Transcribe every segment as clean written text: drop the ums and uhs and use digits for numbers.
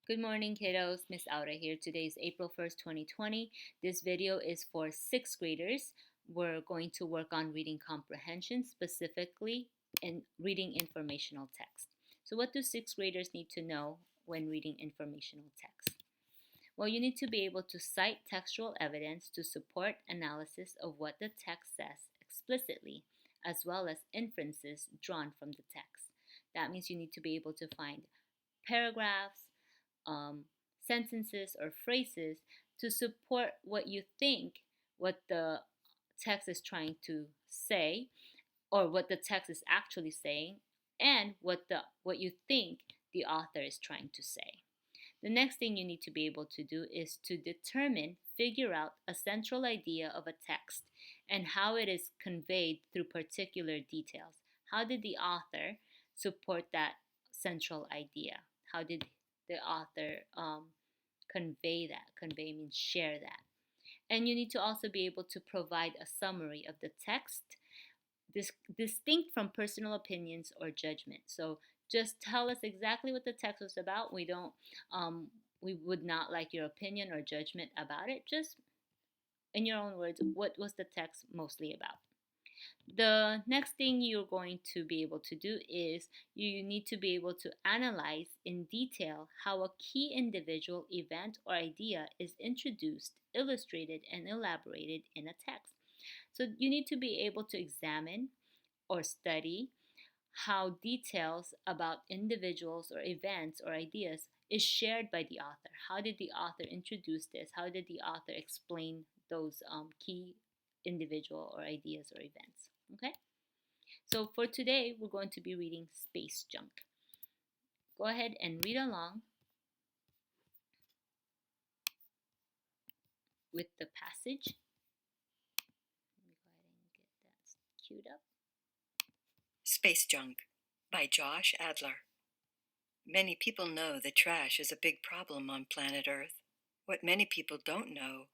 Good morning, kiddos. Miss Aura here. Today is April 1st, 2020. This video is for 6th graders. We're going to work on reading comprehension, specifically in reading informational text. So what do 6th graders need to know when reading informational text? Well, you need to be able to cite textual evidence to support analysis of what the text says explicitly, as well as inferences drawn from the text. That means you need to be able to find paragraphs, um, sentences or phrases to support what you think what the text is trying to say, or what the text is actually saying, and what you think the author is trying to say. The next thing you need to be able to do is to figure out a central idea of a text and how it is conveyed through particular details. How did the author support that central idea? How did the author convey that? Convey means share that. And you need to also be able to provide a summary of the text, distinct from personal opinions or judgment. So just tell us exactly what the text was about. We would not like your opinion or judgment about it. Just in your own words, what was the text mostly about? The next thing you're going to be able to do is you need to be able to analyze in detail how a key individual, event, or idea is introduced, illustrated, and elaborated in a text. So you need to be able to examine or study how details about individuals or events or ideas is shared by the author. How did the author introduce this? How did the author explain those key individual or ideas or events? Okay? So for today, we're going to be reading Space Junk. Go ahead and read along with the passage. Let me go ahead and get that queued up. Space Junk by Josh Adler. Many people know that trash is a big problem on planet Earth. What many people don't know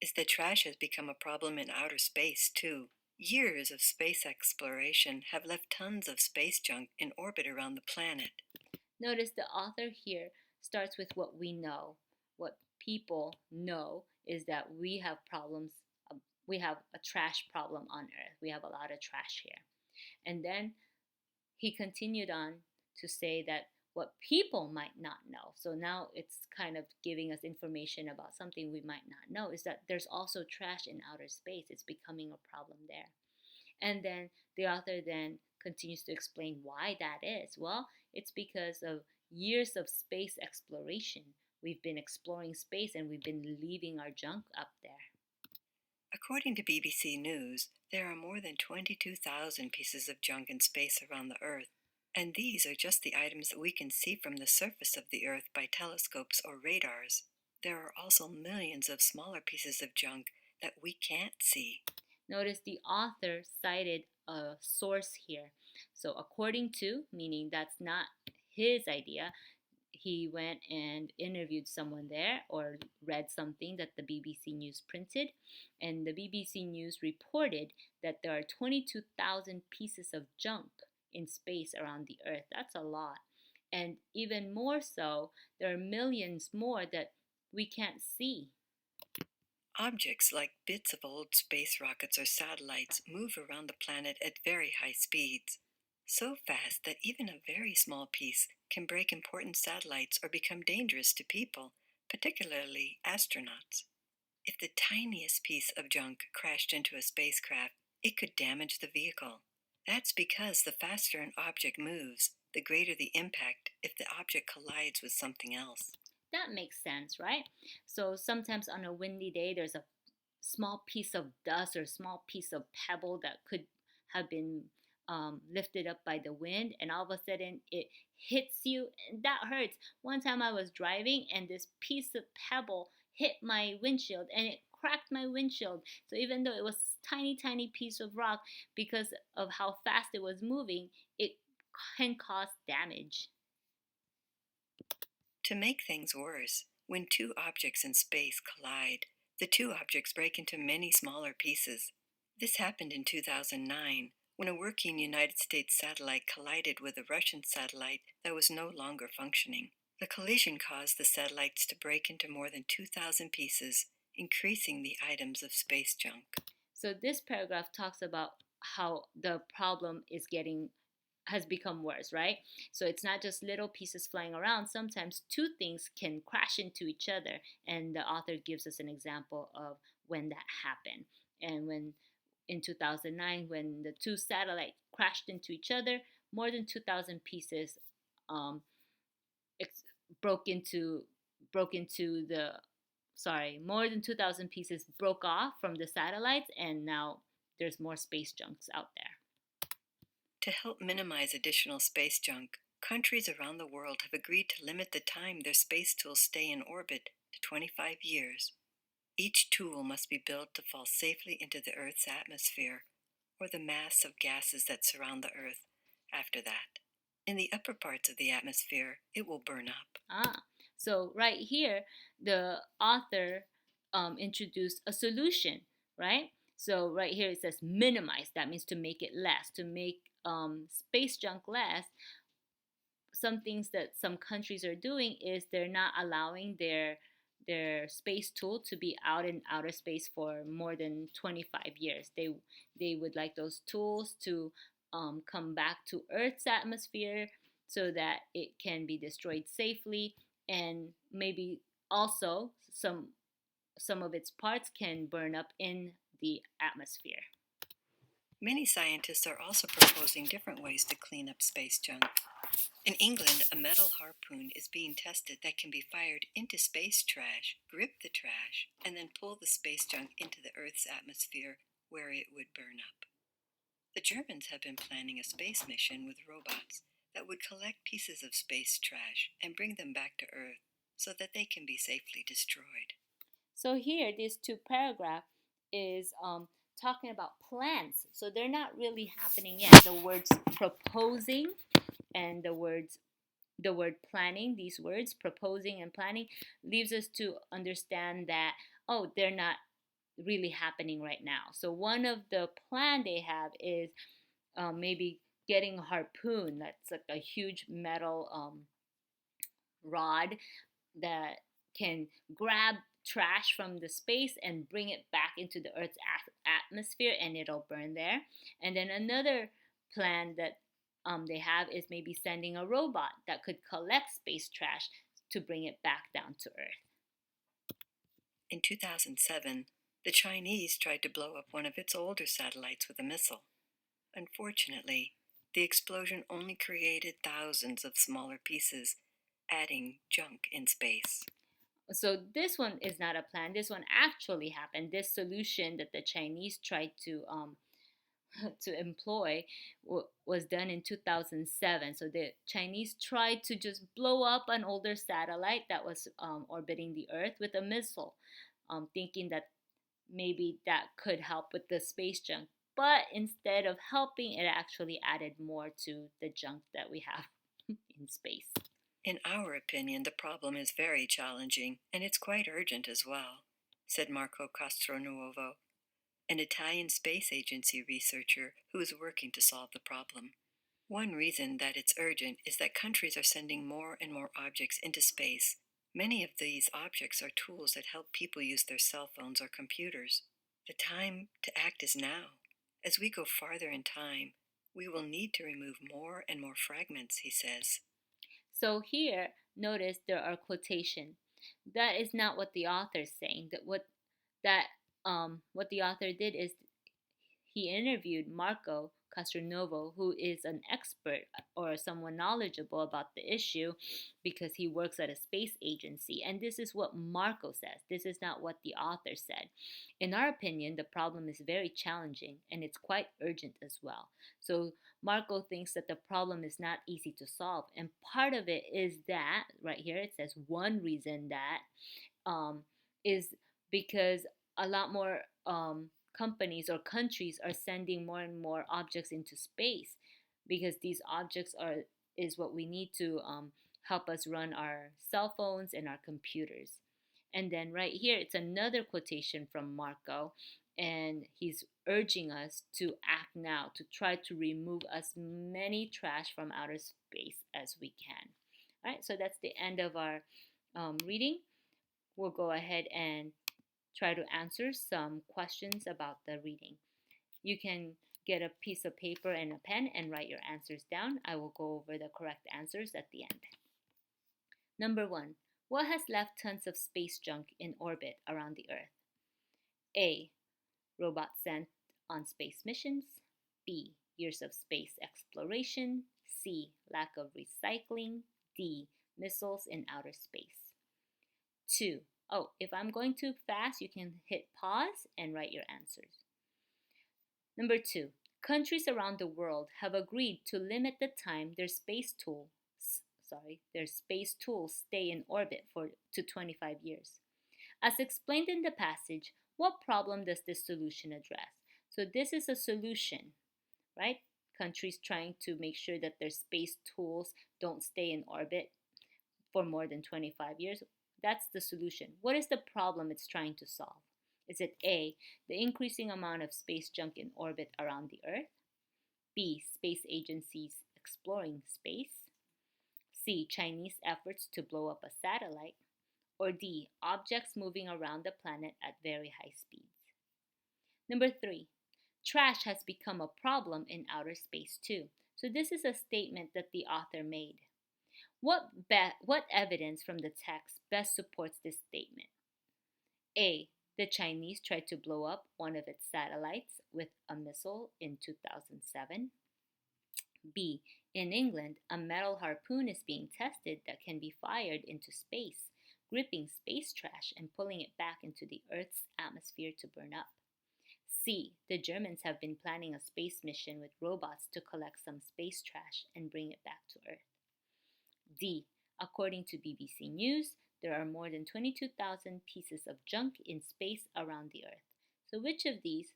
is that trash has become a problem in outer space, too. Years of space exploration have left tons of space junk in orbit around the planet. Notice the author here starts with what we know. What people know is that we have problems. We have a trash problem on Earth. We have a lot of trash here. And then he continued on to say that what people might not know. So now it's kind of giving us information about something we might not know, is that there's also trash in outer space. It's becoming a problem there. And then the author then continues to explain why that is. Well, it's because of years of space exploration. We've been exploring space and we've been leaving our junk up there. According to BBC News, there are more than 22,000 pieces of junk in space around the Earth, and these are just the items that we can see from the surface of the Earth by telescopes or radars. There are also millions of smaller pieces of junk that we can't see. Notice the author cited a source here. So according to, meaning that's not his idea, he went and interviewed someone there or read something that the BBC News printed, and the BBC News reported that there are 22,000 pieces of junk in space around the Earth. That's a lot. And even more so, there are millions more that we can't see. Objects like bits of old space rockets or satellites move around the planet at very high speeds, so fast that even a very small piece can break important satellites or become dangerous to people, particularly astronauts. If the tiniest piece of junk crashed into a spacecraft, it could damage the vehicle. That's because the faster an object moves, the greater the impact if the object collides with something else. That makes sense, right? So sometimes on a windy day, there's a small piece of dust or a small piece of pebble that could have been lifted up by the wind, and all of a sudden it hits you, and that hurts. One time I was driving, and this piece of pebble hit my windshield, and it cracked my windshield. So even though it was tiny piece of rock, because of how fast it was moving, it can cause damage. To make things worse, when two objects in space collide, the two objects break into many smaller pieces. This happened in 2009, when a working United States satellite collided with a Russian satellite that was no longer functioning. The collision caused the satellites to break into more than 2,000 pieces, increasing the items of space junk. So this paragraph talks about how the problem has become worse, right? So it's not just little pieces flying around. Sometimes two things can crash into each other, and the author gives us an example of when that happened. And when in 2009, when the two satellites crashed into each other, more than 2,000 pieces um, ex- broke into broke into the sorry, more than 2,000 pieces broke off from the satellites, and now there's more space junks out there. To help minimize additional space junk, countries around the world have agreed to limit the time their space tools stay in orbit to 25 years. Each tool must be built to fall safely into the Earth's atmosphere, or the mass of gases that surround the Earth after that. In the upper parts of the atmosphere, it will burn up. So right here, the author introduced a solution, right? So right here it says minimize. That means to make it less, to make space junk less. Some things that some countries are doing is they're not allowing their space tool to be out in outer space for more than 25 years. They would like those tools to come back to Earth's atmosphere so that it can be destroyed safely, and maybe also some of its parts can burn up in the atmosphere. Many scientists are also proposing different ways to clean up space junk. In England, a metal harpoon is being tested that can be fired into space trash, grip the trash, and then pull the space junk into the Earth's atmosphere where it would burn up. The Germans have been planning a space mission with robots that would collect pieces of space trash and bring them back to Earth so that they can be safely destroyed. So here, these two paragraphs is talking about plans. So they're not really happening yet. The words proposing and the word planning, these words proposing and planning, leaves us to understand that, oh, they're not really happening right now. So one of the plan they have is maybe getting a harpoon. That's like a huge metal rod that can grab trash from the space and bring it back into the Earth's atmosphere, and it'll burn there. And then another plan that they have is maybe sending a robot that could collect space trash to bring it back down to Earth. In 2007, the Chinese tried to blow up one of its older satellites with a missile. Unfortunately, the explosion only created thousands of smaller pieces, adding junk in space. So this one is not a plan. This one actually happened. This solution that the Chinese tried to to employ was done in 2007. So the Chinese tried to just blow up an older satellite that was orbiting the Earth with a missile, thinking that maybe that could help with the space junk. But instead of helping, it actually added more to the junk that we have in space. In our opinion, the problem is very challenging, and it's quite urgent as well, said Marco Castronuovo, an Italian space agency researcher who is working to solve the problem. One reason that it's urgent is that countries are sending more and more objects into space. Many of these objects are tools that help people use their cell phones or computers. The time to act is now. As we go farther in time, we will need to remove more and more fragments, he says. So here, notice there are quotation. That is not what the author is saying. What the author did is he interviewed Marco Castronovo, who is an expert or someone knowledgeable about the issue because he works at a space agency. And this is what Marco says. This is not what the author said. In our opinion, the problem is very challenging and it's quite urgent as well. So Marco thinks that the problem is not easy to solve. And part of it is that, right here, it says one reason that is because a lot more companies or countries are sending more and more objects into space, because these objects is what we need to help us run our cell phones and our computers. And then right here, it's another quotation from Marco, and he's urging us to act now to try to remove as many trash from outer space as we can. All right, so that's the end of our reading. We'll go ahead and try to answer some questions about the reading. You can get a piece of paper and a pen and write your answers down. I will go over the correct answers at the end. Number 1. What has left tons of space junk in orbit around the Earth? A. Robots sent on space missions. B. Years of space exploration. C. Lack of recycling. D. Missiles in outer space. 2. Oh, if I'm going too fast, you can hit pause and write your answers. Number 2. Countries around the world have agreed to limit the time their space tools stay in orbit to 25 years. As explained in the passage, what problem does this solution address? So this is a solution, right? Countries trying to make sure that their space tools don't stay in orbit for more than 25 years. That's the solution. What is the problem it's trying to solve? Is it A, the increasing amount of space junk in orbit around the Earth? B, space agencies exploring space? C, Chinese efforts to blow up a satellite? Or D, objects moving around the planet at very high speeds? Number 3, trash has become a problem in outer space too. So this is a statement that the author made. What evidence from the text best supports this statement? A, the Chinese tried to blow up one of its satellites with a missile in 2007. B, in England, a metal harpoon is being tested that can be fired into space, gripping space trash and pulling it back into the Earth's atmosphere to burn up. C, the Germans have been planning a space mission with robots to collect some space trash and bring it back to Earth. D, according to BBC News, there are more than 22,000 pieces of junk in space around the Earth. So which of these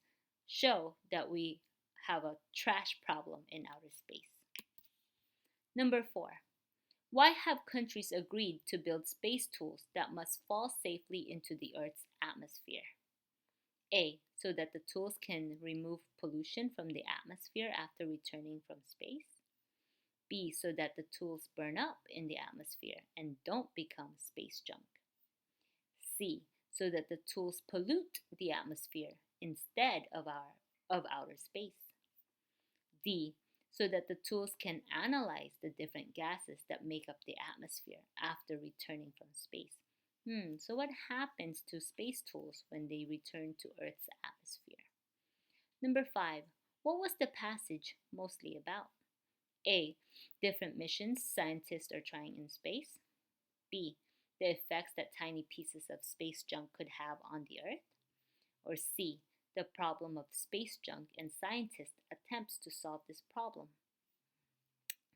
show that we have a trash problem in outer space? Number 4. Why have countries agreed to build space tools that must fall safely into the Earth's atmosphere? A, so that the tools can remove pollution from the atmosphere after returning from space. B, so that the tools burn up in the atmosphere and don't become space junk. C, so that the tools pollute the atmosphere instead of outer space. D, so that the tools can analyze the different gases that make up the atmosphere after returning from space. So what happens to space tools when they return to Earth's atmosphere? Number 5, what was the passage mostly about? A, different missions scientists are trying in space. B, the effects that tiny pieces of space junk could have on the Earth. Or C, the problem of space junk and scientists' attempts to solve this problem.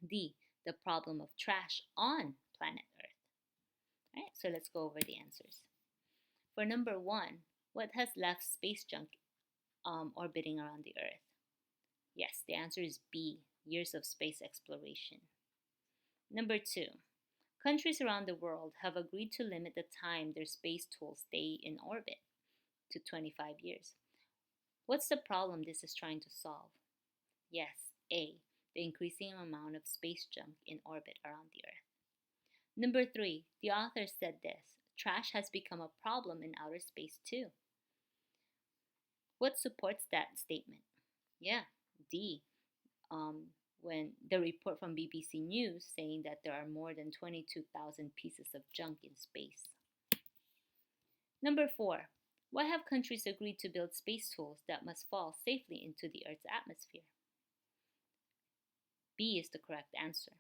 D, the problem of trash on planet Earth. All right, so let's go over the answers. For number 1, what has left space junk orbiting around the Earth? Yes, the answer is B, years of space exploration. Number 2, countries around the world have agreed to limit the time their space tools stay in orbit to 25 years. What's the problem this is trying to solve? Yes, A, the increasing amount of space junk in orbit around the Earth. Number 3, the author said this: trash has become a problem in outer space too. What supports that statement? Yeah, D, when the report from BBC News saying that there are more than 22,000 pieces of junk in space. Number 4, why have countries agreed to build space tools that must fall safely into the Earth's atmosphere? B is the correct answer,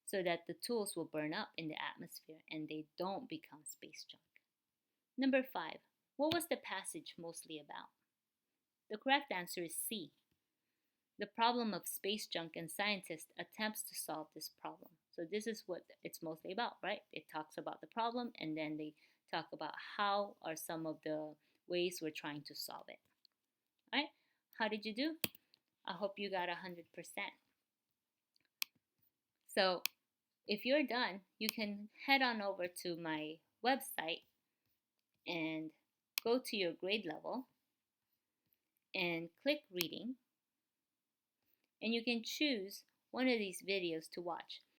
so that the tools will burn up in the atmosphere and they don't become space junk. Number 5, what was the passage mostly about? The correct answer is C, the problem of space junk and scientists' attempts to solve this problem. So this is what it's mostly about, right? It talks about the problem and then they talk about how are some of the ways we're trying to solve it. All right, how did you do? I hope you got 100%. So if you're done, you can head on over to my website and go to your grade level and click reading, and you can choose one of these videos to watch.